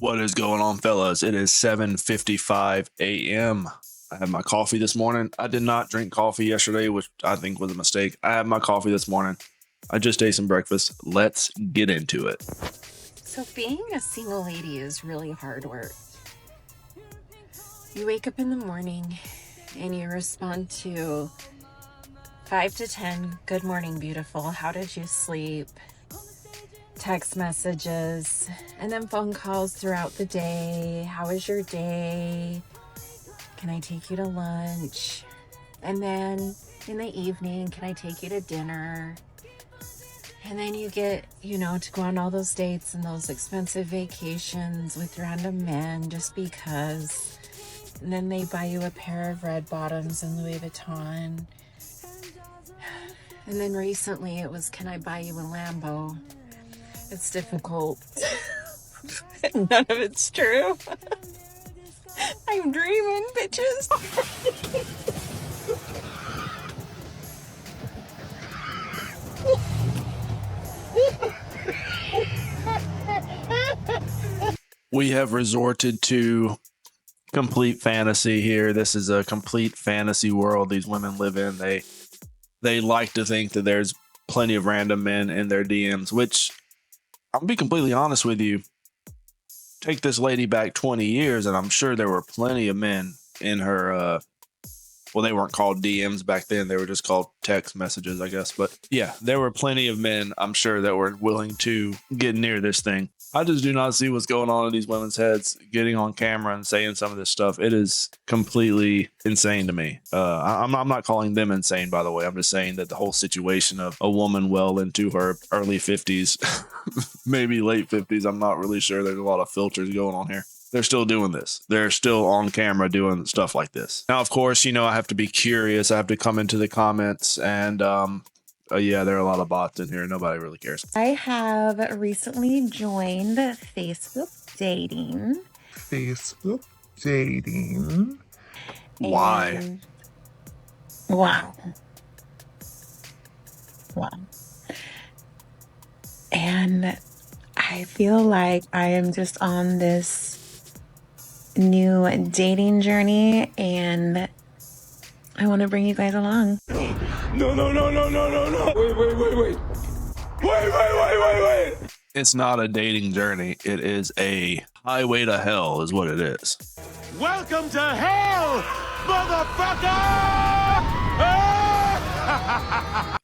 What is going on, fellas? It is 7:55 a.m. I had my coffee this morning. I did not drink coffee yesterday, which I think was a mistake. I had my coffee this morning. I just ate some breakfast. Let's get into it. So being a single lady is really hard work. You wake up in the morning and you respond to 5 to 10, good morning, beautiful. How did you sleep? Text messages, and then phone calls throughout the day. How was your day? Can I take you to lunch? And then in the evening, can I take you to dinner? And then you get, to go on all those dates and those expensive vacations with random men just because. And then they buy you a pair of red bottoms in Louis Vuitton. And then recently it was, can I buy you a Lambo? It's difficult. None of it's true. I'm dreaming, bitches. We have resorted to complete fantasy here. This is a complete fantasy world these women live in. They like to think that there's plenty of random men in their DMs, which I'll be completely honest with you. Take this lady back 20 years, and I'm sure there were plenty of men in her. Well, they weren't called DMs back then. They were just called text messages, I guess. But yeah, there were plenty of men, I'm sure, that were willing to get near this thing. I just do not see what's going on in these women's heads, getting on camera and saying some of this stuff. It is completely insane to me. I'm not calling them insane, by the way. I'm just saying that the whole situation of a woman well into her early 50s, maybe late 50s, I'm not really sure. There's a lot of filters going on here. They're still doing this. They're still on camera doing stuff like this. Now, of course, I have to be curious. I have to come into the comments and, yeah, there are a lot of bots in here. Nobody really cares. I have recently joined Facebook dating. Why? Wow. And I feel like I am just on this new dating journey, and I want to bring you guys along. No. Wait. It's not a dating journey. It is a highway to hell is what it is. Welcome to hell, motherfucker!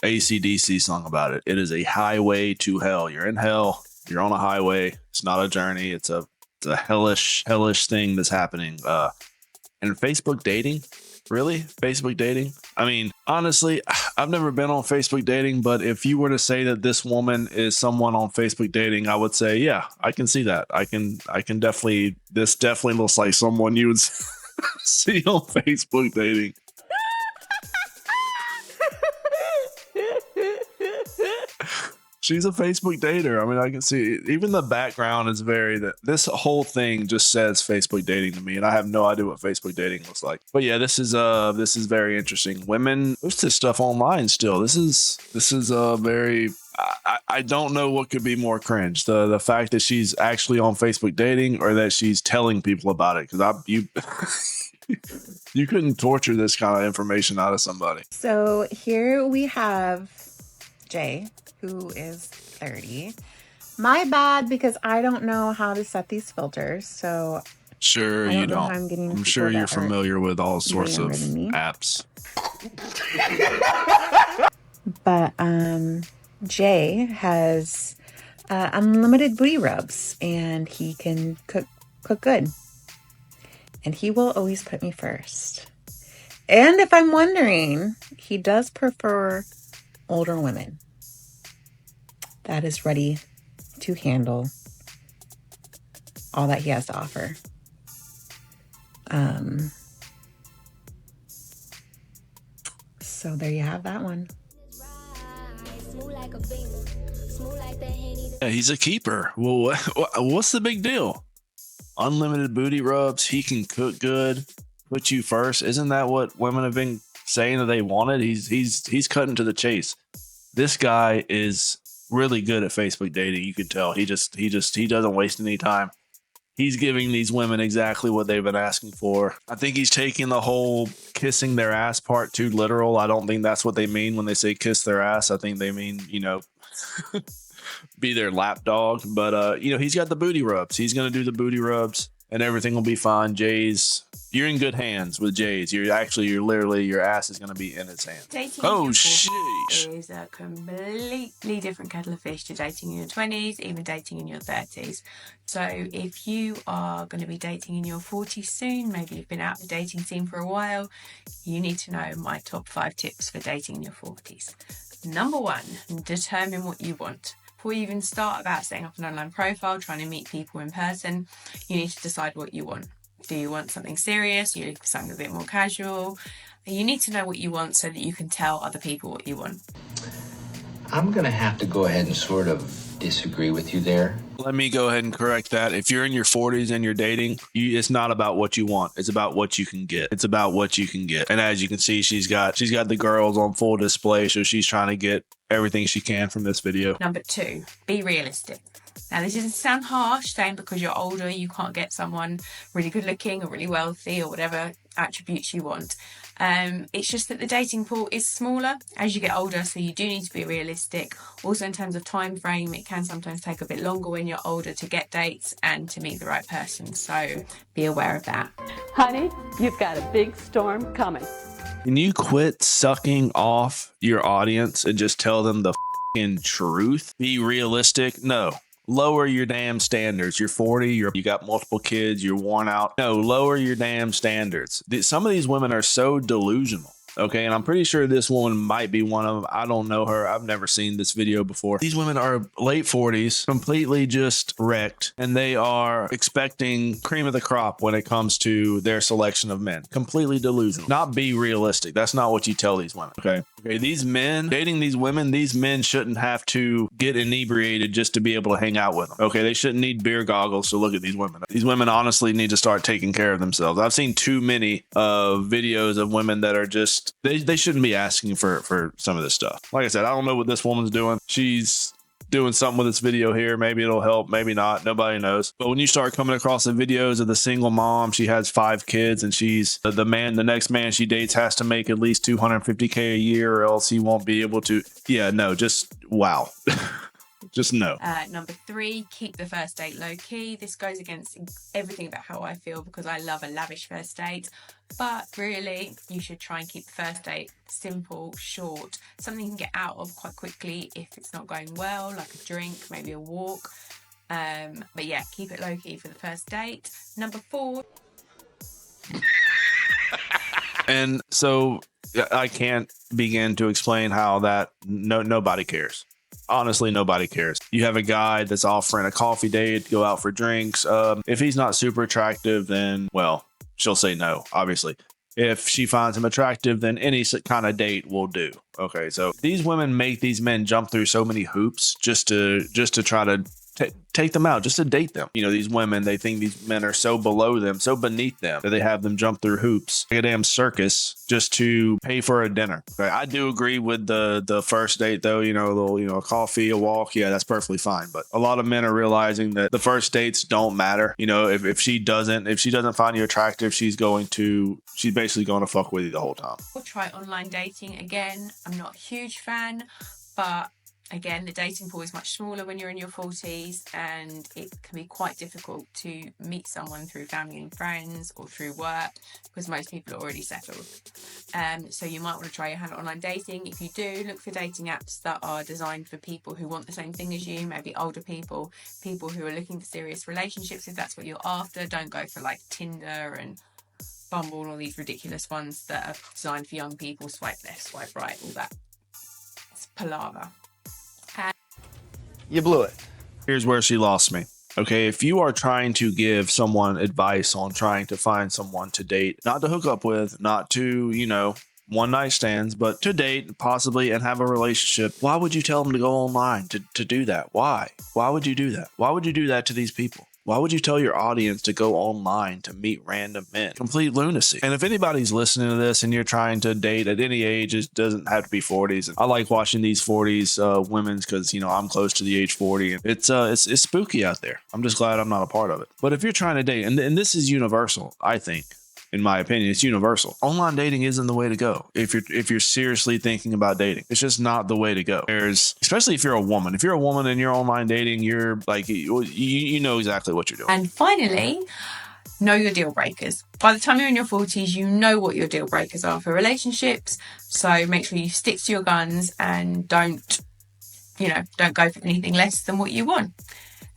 AC/DC song about it. It is a highway to hell. You're in hell. You're on a highway. It's not a journey. It's a hellish thing that's happening. And Facebook dating? Really? Facebook dating? I mean, honestly, I've never been on Facebook dating, but if you were to say that this woman is someone on Facebook dating, I would say, yeah, I can see that. I can definitely, this definitely looks like someone you would see on Facebook dating. She's a Facebook dater. I mean, I can see even the background is this whole thing just says Facebook dating to me, and I have no idea what Facebook dating looks like. But yeah, this is very interesting. Women post this stuff online still. This is very. I don't know what could be more cringe. The fact that she's actually on Facebook dating or that she's telling people about it, because you couldn't torture this kind of information out of somebody. So here we have Jay, who is 30. My bad, because I don't know how to set these filters. So sure you don't. I'm sure you're familiar with all sorts of apps. But Jay has unlimited booty rubs, and he can cook good. And he will always put me first. And if I'm wondering, he does prefer older women that is ready to handle all that he has to offer. So there you have that one. Yeah, he's a keeper. Well, what's the big deal? Unlimited booty rubs. He can cook good. Put you first. Isn't that what women have been saying that they wanted? He's cutting to the chase. This guy is really good at Facebook dating. You can tell he doesn't waste any time. He's giving these women exactly what they've been asking for. I think he's taking the whole kissing their ass part too literal. I don't think that's what they mean when they say kiss their ass. I think they mean, you know, be their lap dog. But, you know, he's got the booty rubs. He's going to do the booty rubs and everything will be fine. Jay's, you're in good hands with Jay's. You're literally, your ass is going to be in his hand. Dating Oh, in your sheesh. 40s is a completely different kettle of fish to dating in your 20s, even dating in your 30s. So if you are going to be dating in your 40s soon, maybe you've been out of the dating scene for a while, you need to know my top 5 tips for dating in your 40s. Number 1, determine what you want. Before you even start about setting up an online profile, trying to meet people in person, you need to decide what you want. Do you want something serious? You need something a bit more casual? You need to know what you want so that you can tell other people what you want. I'm going to have to go ahead and sort of disagree with you there. Let me go ahead and correct that. If you're in your 40s and you're dating, it's not about what you want. It's about what you can get. It's about what you can get. And as you can see, she's got the girls on full display, so she's trying to get everything she can from this video. Number 2, be realistic. Now, this doesn't sound harsh, saying because you're older, you can't get someone really good looking or really wealthy or whatever attributes you want. It's just that the dating pool is smaller as you get older, so you do need to be realistic. Also, in terms of time frame, it can sometimes take a bit longer when you're older to get dates and to meet the right person. So be aware of that. Honey, you've got a big storm coming. Can you quit sucking off your audience and just tell them the fucking truth? Be realistic? No. Lower your damn standards. You're 40, you got multiple kids, you're worn out. No, lower your damn standards. Some of these women are so delusional. Okay, and I'm pretty sure this woman might be one of them. I don't know her. I've never seen this video before. These women are late 40s, completely just wrecked, and they are expecting cream of the crop when it comes to their selection of men. Completely delusional. Not be realistic. That's not what you tell these women. Okay, these men, dating these women, these men shouldn't have to get inebriated just to be able to hang out with them. Okay, they shouldn't need beer goggles to look at these women. These women honestly need to start taking care of themselves. I've seen too many videos of women that are just they shouldn't be asking for some of this stuff. Like I said, I don't know what this woman's doing. She's doing something with this video here. Maybe it'll help, maybe not. Nobody knows. But when you start coming across the videos of the single mom, she has 5 kids, and she's the next man she dates has to make at least $250K a year, or else he won't be able to. Yeah, no, just wow. Just no. Number 3, keep the first date low key. This goes against everything about how I feel, because I love a lavish first date. But really, you should try and keep the first date simple, short, something you can get out of quite quickly if it's not going well, like a drink, maybe a walk. But yeah, keep it low key for the first date. Number 4. And so I can't begin to explain how that nobody cares. Honestly, nobody cares. You have a guy that's offering a coffee date, go out for drinks. If he's not super attractive, then, well, she'll say no, obviously. If she finds him attractive, then any kind of date will do. Okay, so these women make these men jump through so many hoops just to try to take them out, just to date them. You know, these women, they think these men are so below them, so beneath them, that they have them jump through hoops like a damn circus just to pay for a dinner. Okay, I do agree with the first date, though. You know, a little, a coffee, a walk. Yeah, that's perfectly fine. But a lot of men are realizing that the first dates don't matter. You know, if she doesn't find you attractive, she's basically going to fuck with you the whole time. We'll try online dating again. I'm not a huge fan, but again, the dating pool is much smaller when you're in your 40s, and it can be quite difficult to meet someone through family and friends or through work, because most people are already settled. So you might want to try your hand at online dating. If you do, look for dating apps that are designed for people who want the same thing as you, maybe older people who are looking for serious relationships. If that's what you're after, don't go for like Tinder and Bumble and all these ridiculous ones that are designed for young people. Swipe left, swipe right, all that. It's palaver. You blew it. Here's where she lost me. Okay, if you are trying to give someone advice on trying to find someone to date, not to hook up with, not to, one night stands, but to date possibly and have a relationship, why would you tell them to go online to do that? Why would you do that? Why would you do that to these people? Why would you tell your audience to go online to meet random men? Complete lunacy. And if anybody's listening to this and you're trying to date at any age, it doesn't have to be 40s. I like watching these 40s women because, you know, I'm close to the age 40 and it's spooky out there. I'm just glad I'm not a part of it. But if you're trying to date, and this is universal, I think, in my opinion, it's universal. Online dating isn't the way to go. If you're seriously thinking about dating, it's just not the way to go. Especially if you're a woman. If you're a woman and you're online dating, you're like, you know exactly what you're doing. And finally, know your deal breakers. By the time you're in your 40s, you know what your deal breakers are for relationships. So make sure you stick to your guns and don't go for anything less than what you want.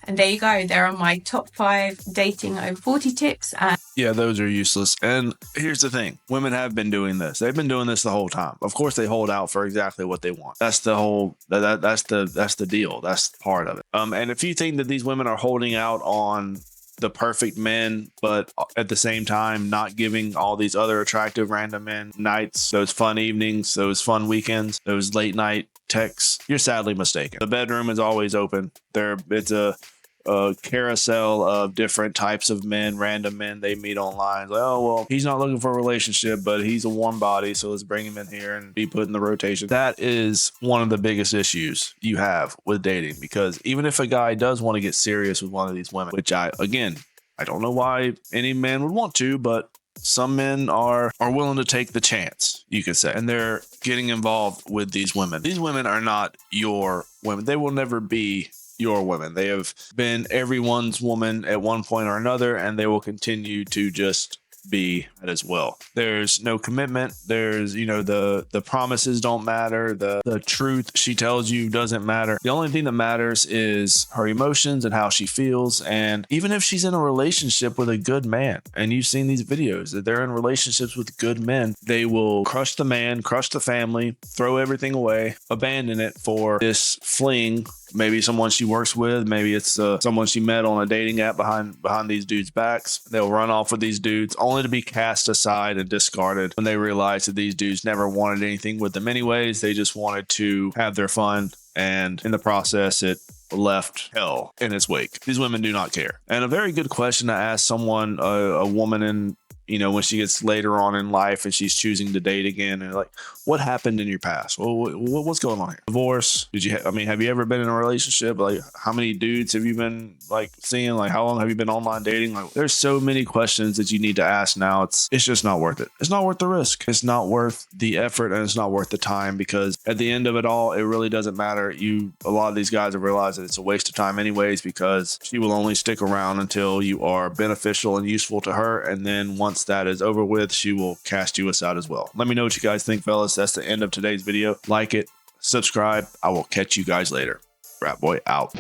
And there you go. There are my top 5 dating over 40 tips. Yeah, those are useless. And here's the thing. Women have been doing this. They've been doing this the whole time. Of course, they hold out for exactly what they want. That's the whole, that's the deal. That's part of it. And if you think that these women are holding out on the perfect men, but at the same time, not giving all these other attractive random men nights, those fun evenings, those fun weekends, those late night texts, you're sadly mistaken. The bedroom is always open. It's a carousel of different types of men, random men they meet online. Like, oh, well, he's not looking for a relationship, but he's a warm body, so let's bring him in here and be put in the rotation. That is one of the biggest issues you have with dating, because even if a guy does want to get serious with one of these women, which I don't know why any man would want to, but some men are willing to take the chance, you could say, and they're getting involved with these women. These women are not your women. They will never be your women. They have been everyone's woman at one point or another, and they will continue to just be as well. There's no commitment. There's, the promises don't matter. The truth she tells you doesn't matter. The only thing that matters is her emotions and how she feels. And even if she's in a relationship with a good man, and you've seen these videos that they're in relationships with good men, they will crush the man, crush the family, throw everything away, abandon it for this fling. Maybe someone she works with, maybe it's someone she met on a dating app behind these dudes' backs. They'll run off with these dudes only to be cast aside and discarded when they realize that these dudes never wanted anything with them anyways. They just wanted to have their fun, and in the process, it left hell in its wake. These women do not care. And a very good question to ask someone, a woman in, when she gets later on in life and she's choosing to date again, and like, what happened in your past? Well, what's going on here? Divorce? Have you ever been in a relationship? Like, how many dudes have you been like seeing? Like, how long have you been online dating? Like, there's so many questions that you need to ask now. It's just not worth it. It's not worth the risk. It's not worth the effort, and it's not worth the time, because at the end of it all, it really doesn't matter. A lot of these guys have realized that it's a waste of time anyways, because she will only stick around until you are beneficial and useful to her, and then once that is over with, she will cast you aside as well. Let me know what you guys think, fellas. That's the end of today's video. Like it, subscribe. I will catch you guys later. Rat Boy out.